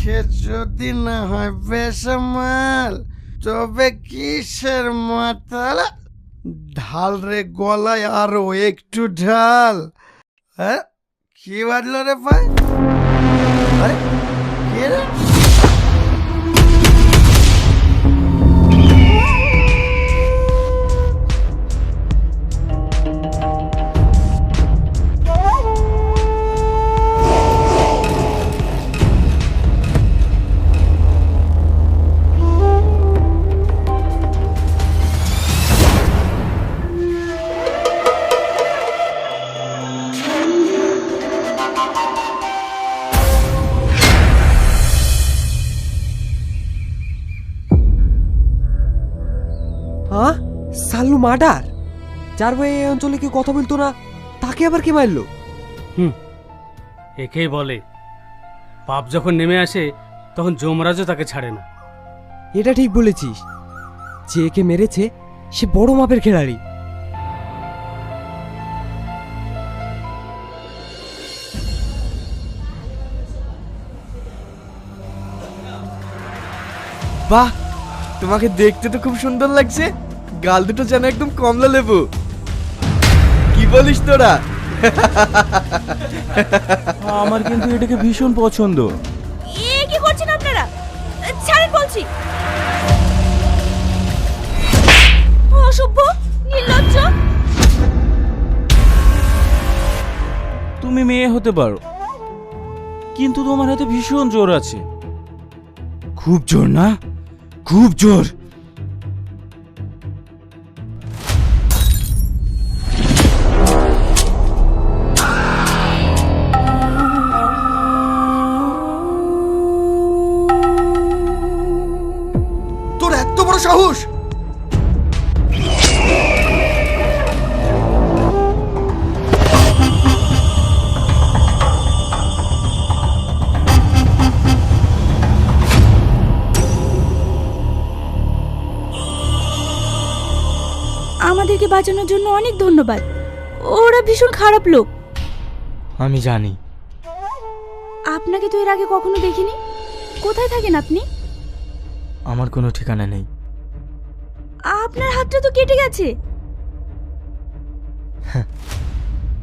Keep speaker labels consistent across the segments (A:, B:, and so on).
A: দেখে যদি না হয় বেসামাল, তবে কিসের মাতাল? ঢাল রে গলায়, আরো একটু ঢাল। হ্যাঁ, কি বাজলো রে ভাই? আরে কে রে?
B: হ্যাঁ, সাল্লু মার্ডার। যার ভাই এই অঞ্চলে কেউ কথা বলতো না, তাকে আবার কে মারলো?
C: একেই বলে পাপ যখন নেমে আসে তখন যমরাজও তাকে ছাড়ে না।
B: এটা ঠিক বলেছিস, যে একে মেরেছে সে বড় মাপের খেলাড়ি।
D: বাহ, তোমাকে দেখতে তো খুব সুন্দর লাগছে। গাল দুটো যেন একদম কমলা লেবু। কি বলিস তোরা?
E: আমার কিন্তু এটাকে ভীষণ পছন্দ।
F: এ কি করছেন আপনারা? ছাড়েন বলছি। অসভ্য, নির্লজ্জ।
E: তুমি মেয়ে হতে পারো, কিন্তু তোমার হাতে ভীষণ জোর আছে। খুব জোর না? খুব জোর।
D: তোর এত বড় সাহস!
F: আমাদেরকে বাঁচানোর জন্য অনেক ধন্যবাদ। ওরা ভীষণ খারাপ লোক।
E: আমি জানি।
F: আপনাকে তো এর আগে কখনো দেখিনি। কোথায় থাকেন আপনি?
E: আমার কোনো ঠিকানা নেই।
F: আপনার হাতটা তো কেটে গেছে।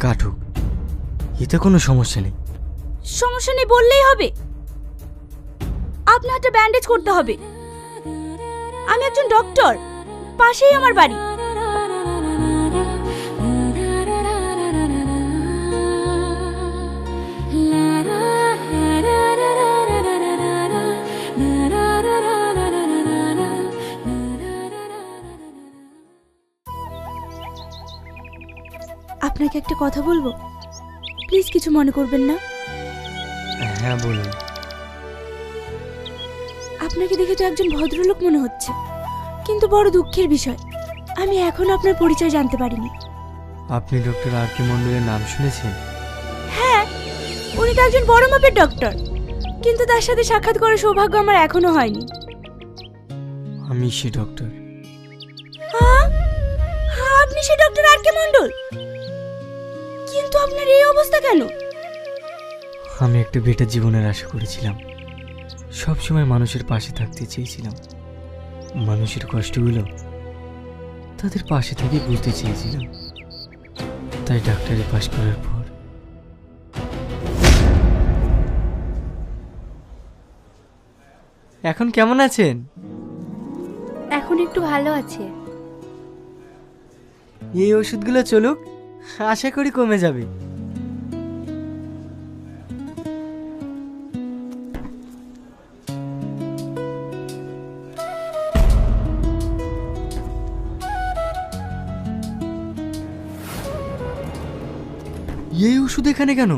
E: কাটুক, এতে কোনো সমস্যা নেই।
F: সমস্যা নেই বললেই হবে। আপনার হাতটা ব্যান্ডেজ করতে হবে। আমি একজন ডক্টর, পাশেই আমার বাড়ি। আপনাকে একটা কথা বলবো, প্লিজ কিছু মনে করবেন না।
E: হ্যাঁ বলুন।
F: আপনাকে দেখে তো একজন ভদ্রলোক মনে হচ্ছে, কিন্তু বড় দুঃখের বিষয়, আমি এখনো আপনার পরিচয় জানতে পারিনি।
E: আপনি ডক্টর আর কে মন্ডলের নাম শুনেছেন?
F: হ্যাঁ, উনি তো একজন বড় মাপের ডক্টর, কিন্তু তার সাথে সাক্ষাৎ করার সৌভাগ্য আমার এখনো হয়নি।
E: আমি সে ডক্টর।
F: হ্যাঁ, আপনি সে ডক্টর আর কে মন্ডল? কিন্তু আপনার এই অবস্থা কেন?
E: আমি একটা বেটার জীবনের আশা করেছিলাম। সবসময় মানুষের পাশে থাকতে চেয়েছিলাম। মানুষের কষ্টগুলো তাদের পাশে থেকে বুঝতে চেয়েছিলাম। তাই ডাক্তারি পাশ করার পর এখন কেমন আছেন?
F: এখন একটু ভালো আছে।
E: এই ওষুধগুলো চলুক, আশা করি কমে যাবে। এই ওষুধ এখানে কেন?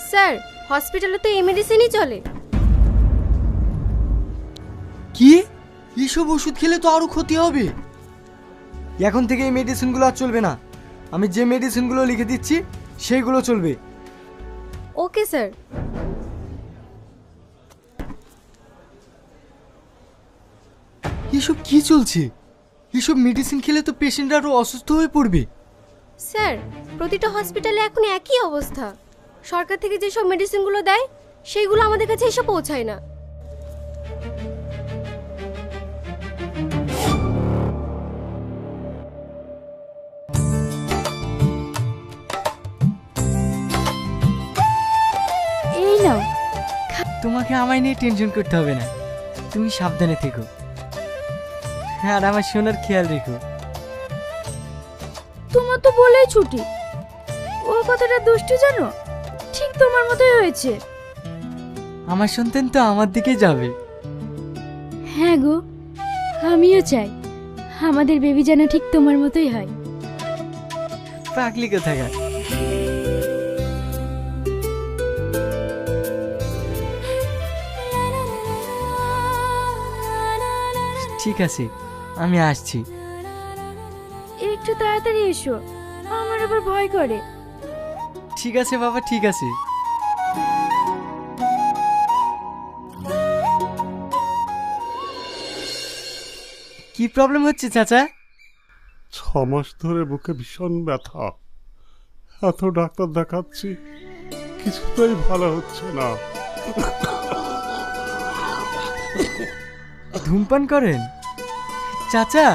F: স্যার, হসপিটালে তো এই মেডিসিনই চলে।
B: কি? এইসব ওষুধ খেলে তো আরো ক্ষতি হবে। এখন থেকে এই মেডিসিনগুলো আর চলবে না। আমি যে মেডিসিনগুলো লিখে দিচ্ছি সেইগুলো চলবে।
F: Okay sir.
B: এসব কি চলছে? এসব মেডিসিন খেলে তো পেশেন্ট আরো অসুস্থ হয়ে পড়বে।
F: স্যার, প্রতিটা হসপিটালে এখন একই অবস্থা। সরকার থেকে যেসব মেডিসিনগুলো দেয় সেইগুলো আমাদের কাছে এসে পৌঁছায় না। এই নাও।
E: তোমাকে আমায় নিয়ে টেনশন করতে হবে না, তুমি সাবধানে থেকো আর আমার সোনার খেয়াল রেখো।
F: তোমার তো বলেই ছুটি, ও কতটা দুষ্টু জানো, ঠিক তোমার মতোই হয়েছে।
E: আমার সন্তান তো আমার দিকে যাবে।
F: হ্যাঁ গো, আমিও চাই আমাদের বেবি যেন ঠিক তোমার মতোই হয়।
E: পাগলি কোথাকার। ঠিক আছে, আমি আসছি।
F: একটু তাড়াতাড়ি এসো, আমার আবার ভয় করে।
E: ঠিক আছে বাবা, ঠিক আছে। কি প্রবলেম হচ্ছে চাচা?
G: 6 মাস ধরে বুকে ভীষণ ব্যথা, এত ডাক্তার দেখাচ্ছি, কিছুতেই ভালো হচ্ছে না।
E: ধূমপান করেন? চাচা,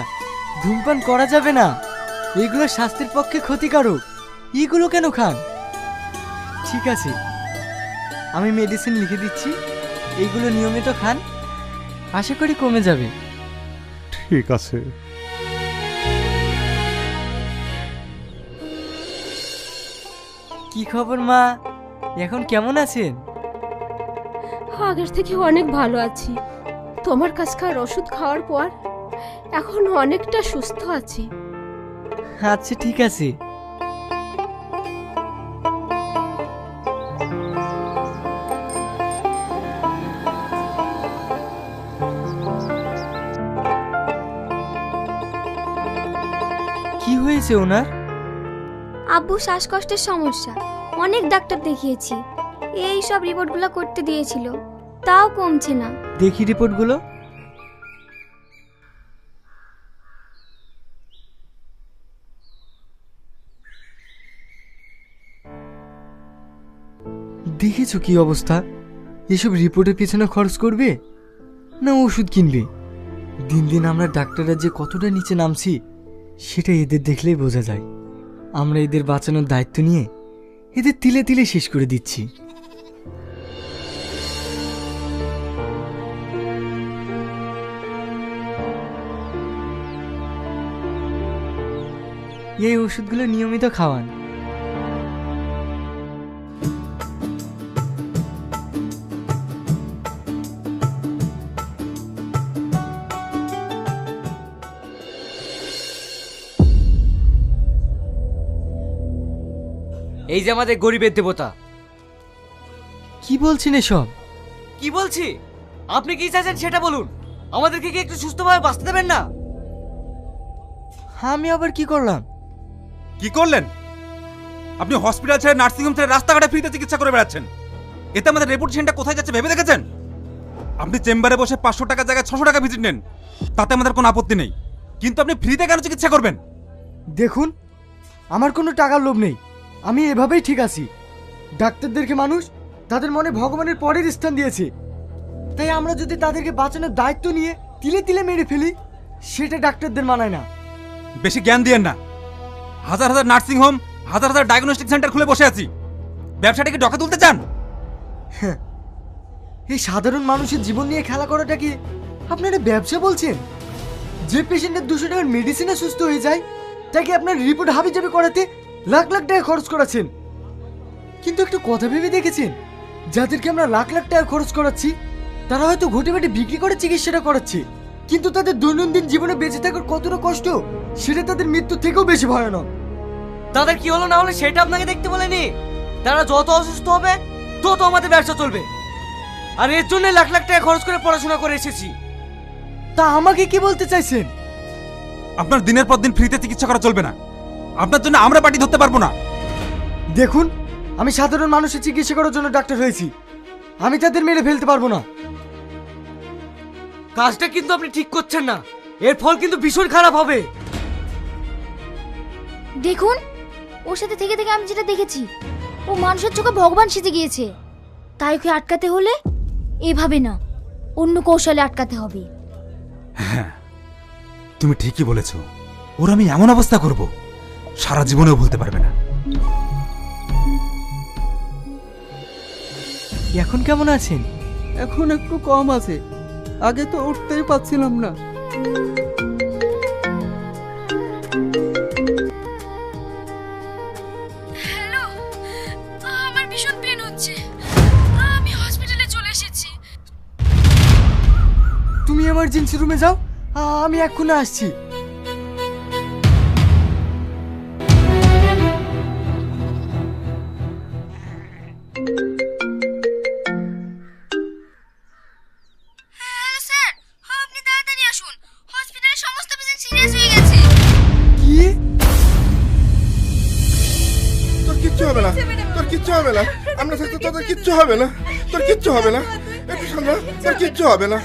E: ধূমপান করা যাবে না, এগুলো স্বাস্থ্যের পক্ষে ক্ষতিকারক। এগুলো কেন খান? ঠিক আছে, আমি মেডিসিন লিখে দিচ্ছি, এইগুলো নিয়মিত খান, আশা করি কমে যাবে।
G: ঠিক আছে।
E: কি খবর মা, এখন কেমন আছেন?
F: আগের থেকে অনেক ভালো আছি। তোমার কাছকার ওষুধ খাওয়ার পর এখন অনেকটা সুস্থ আছি।
E: আচ্ছা ঠিক আছে। কি হয়েছে ওনার?
H: আব্বু শ্বাসকষ্টের সমস্যা, অনেক ডাক্তার দেখিয়েছি, এই সব রিপোর্টগুলো করতে দিয়েছিল, তাও কমছে না।
E: দেখি রিপোর্টগুলো। দেখেছো কি অবস্থা? এসব রিপোর্টের পিছনে খরচ করবে না ওষুধ কিনবে? দিন দিন আমরা ডাক্তাররা যে কতটা নিচে নামছি সেটা এদের দেখলেই বোঝা যায়। আমরা এদের বাঁচানোর দায়িত্ব নিয়ে এদের তিলে তিলে শেষ করে দিচ্ছি। এই ওষুধগুলো নিয়মিত খাওয়ান।
B: এই যে আমাদের গরিবের দেবতা।
E: কি বলছেন এসব?
B: কি বলছি? আপনি কি চাইছেন সেটা বলুন। আমাদেরকে কি একটু সুস্থভাবে বাঁচতে দেবেন না?
E: আমি আবার কি করলাম?
I: কি করলেন? আপনি হসপিটাল ছেড়ে, নার্সিংহোম ছেড়ে রাস্তাঘাটে ফ্রিতে চিকিৎসা করে বেড়াচ্ছেন। এতে আমাদের রেপুটেশনটা কোথায় যাচ্ছে ভেবে দেখেছেন? আপনি চেম্বারে বসে 500 টাকার জায়গায় 600 টাকা ভিজিট নেন, তাতে আমাদের কোনো আপত্তি নেই, কিন্তু আপনি ফ্রিতে কেন চিকিৎসা করবেন?
B: দেখুন, আমার কোনো টাকার লোভ নেই, আমি এভাবেই ঠিক আছি। ডাক্তারদেরকে মানুষ তাদের মনে ভগবানের পরের স্থান দিয়েছে, তাই আমরা যদি তাদেরকে বাঁচানোর দায়িত্ব নিয়ে তিলে তিলে মেরে ফেলি, সেটা ডাক্তারদের মানায় না।
I: বেশি জ্ঞান দিয়েন না। হাজার হাজার নার্সিংহোম, হাজার হাজার ডায়াগনস্টিক সেন্টার খুলে বসে আছি, ব্যবসাটাকে ডকা তুলতে চান?
B: এই সাধারণ মানুষের জীবন নিয়ে খেলা করাটা কি আপনারা ব্যবসা বলছেন? যে পেশেন্টের 200 টাকার মেডিসিনে সুস্থ হয়ে যায়, তাকে আপনার রিপোর্ট হাবিজাবি করাতে লাখ লাখ টাকা খরচ করাচ্ছেন। কিন্তু একটু কথা ভেবে দেখেছেন, যাদেরকে আমরা লাখ লাখ টাকা খরচ করাচ্ছি তারা হয়তো ঘটে বেটে বিক্রি করে চিকিৎসাটা করাচ্ছে, কিন্তু তাদের দৈনন্দিন জীবনে বেঁচে থাকার কতটা কষ্ট সেটা তাদের মৃত্যু থেকেও বেশি ভয়ানক।
J: তাদের কি হলো না হলো সেটা আপনাকে দেখতে বলেনি। তারা যত অসুস্থ হবে তত আমাদের ব্যবসা চলবে, আর এর জন্য লাখ লাখ টাকা খরচ করে পড়াশোনা করে এসেছি।
B: তা আমাকে কি বলতে চাইছেন?
I: আপনার দিনের পর দিন ফ্রিতে চিকিৎসা করা চলবে না, আপনার জন্য আমরা পার্টি ধরতে পারবো না।
B: দেখুন, আমি সাধারণ মানুষের চিকিৎসা করার জন্য ডাক্তার হয়েছি, আমি তাদের মেরে ফেলতে পারবো না।
J: কাজটা কিন্তু আপনি ঠিক করছেন না, এর ফল কিন্তু ভীষণ খারাপ হবে।
H: দেখুন, ওর সাথে থেকে থেকে আমি যেটা দেখেছি, ও মানুষের চোখে ভগবান সেজে গিয়েছে। তাই ওকে আটকাতে হলে এভাবে না, অন্য কৌশলে আটকাতে হবে।
I: হ্যাঁ, তুমি ঠিকই বলেছ। ওর আমি এমন অবস্থা করব সারা জীবনেও ভুলতে পারবে না।
E: এখন কেমন আছেন?
K: এখন একটু কম আছে, আগে তো উঠতেই পারছিলাম না।
F: হ্যালো, আমার ভীষণ পেন হচ্ছে, আমি হসপিটালে চলে এসেছি।
B: তুমি এমার্জেন্সি রুমে যাও, আমি এক্ষুনি আসছি।
F: হ্যালো স্যার, আপনি তাড়াতাড়ি আসুন, হসপিটালের সমস্ত পেশেন্ট সিরিয়াস হয়ে গেছে।
B: কি?
G: তোর কিচ্ছু হবে না, তোর কিচ্ছু হবে না, আমরা থাকতে তোদের কিচ্ছু হবে না, তোর কিচ্ছু হবে না, একটু সামলা, তোর কিচ্ছু হবে না,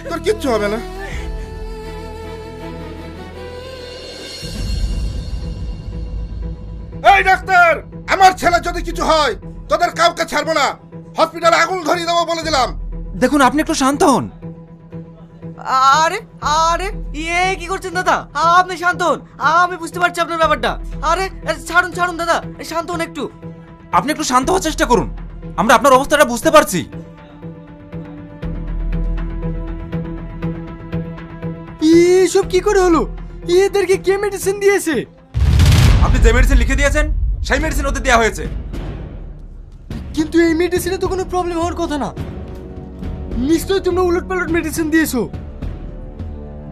G: তোর কিচ্ছু হবে না। এই ডাক্তার, আমার ছেলে যদি কিছু হয় তোদের কাউকে ছাড়বো না, হসপিটালে আগুন ধরিয়ে দেবো বলে দিলাম।
I: দেখুন, আপনি একটু শান্ত হন।
J: আরে আরে এ কি করছেন দাদা? আপনি শান্ত হন, আমি বুঝতে পারছি আপনার ব্যাপারটা। আরে ছাড়ুন ছাড়ুন দাদা, শান্ত হন একটু।
I: আপনি একটু শান্ত হওয়ার চেষ্টা করুন, আমরা আপনার অবস্থাটা বুঝতে পারছি।
B: এসব কি করে হলো? এদেরকে কে মেডিসিন দিয়েছে?
I: আপনি যে মেডিসিন লিখে দিয়েছেন সেই মেডিসিন ওদের দেওয়া হয়েছে।
B: কিন্তু এই মেডিসিনে তো কোনো প্রবলেম হওয়ার কথা না। নিশ্চয়ই তোমরা উলটপালট মেডিসিন দিয়েছো।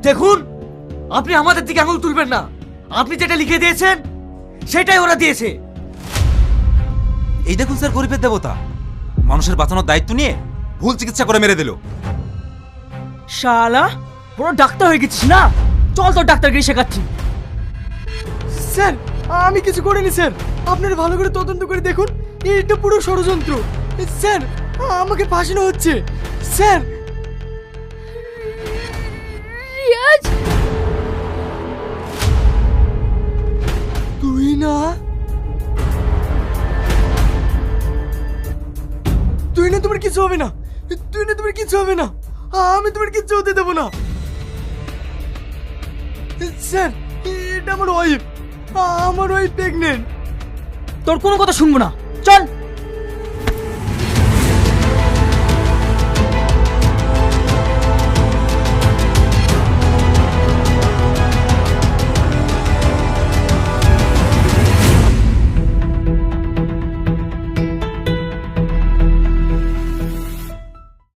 J: দেখুন, আপনি আমাদের দিকে আঙুল তুলবেন না। আপনি যেটা লিখে দিয়েছেন সেটাই ওরা দিয়েছে।
I: এই দেখুন স্যার, গরিবের দেবতা মানুষের বাঁচানোর দায়িত্ব নিয়ে ভুল চিকিৎসা করে মেরে দিল।
J: শালা বড় ডাক্তার হয়ে গেছিস না? চল তোর ডাক্তারগিরি শেখাচ্ছি।
B: স্যার, আমি কিছু করিনি স্যার, আপনারা ভালো করে তদন্ত করে দেখুন, এটা পুরো ষড়যন্ত্র। স্যার, আমাকে ফাঁসানো হচ্ছে স্যার।
F: রিয়াজ,
B: তুই না, তোমার কিছু হবে না, তোমার কিছু হবে না, আমি তোমার কিছু হতে দেবো না। স্যার, এটা আমার ওয়াইফ প্রেগনেন্ট।
J: তোর কোনো কথা শুনবো না, চল।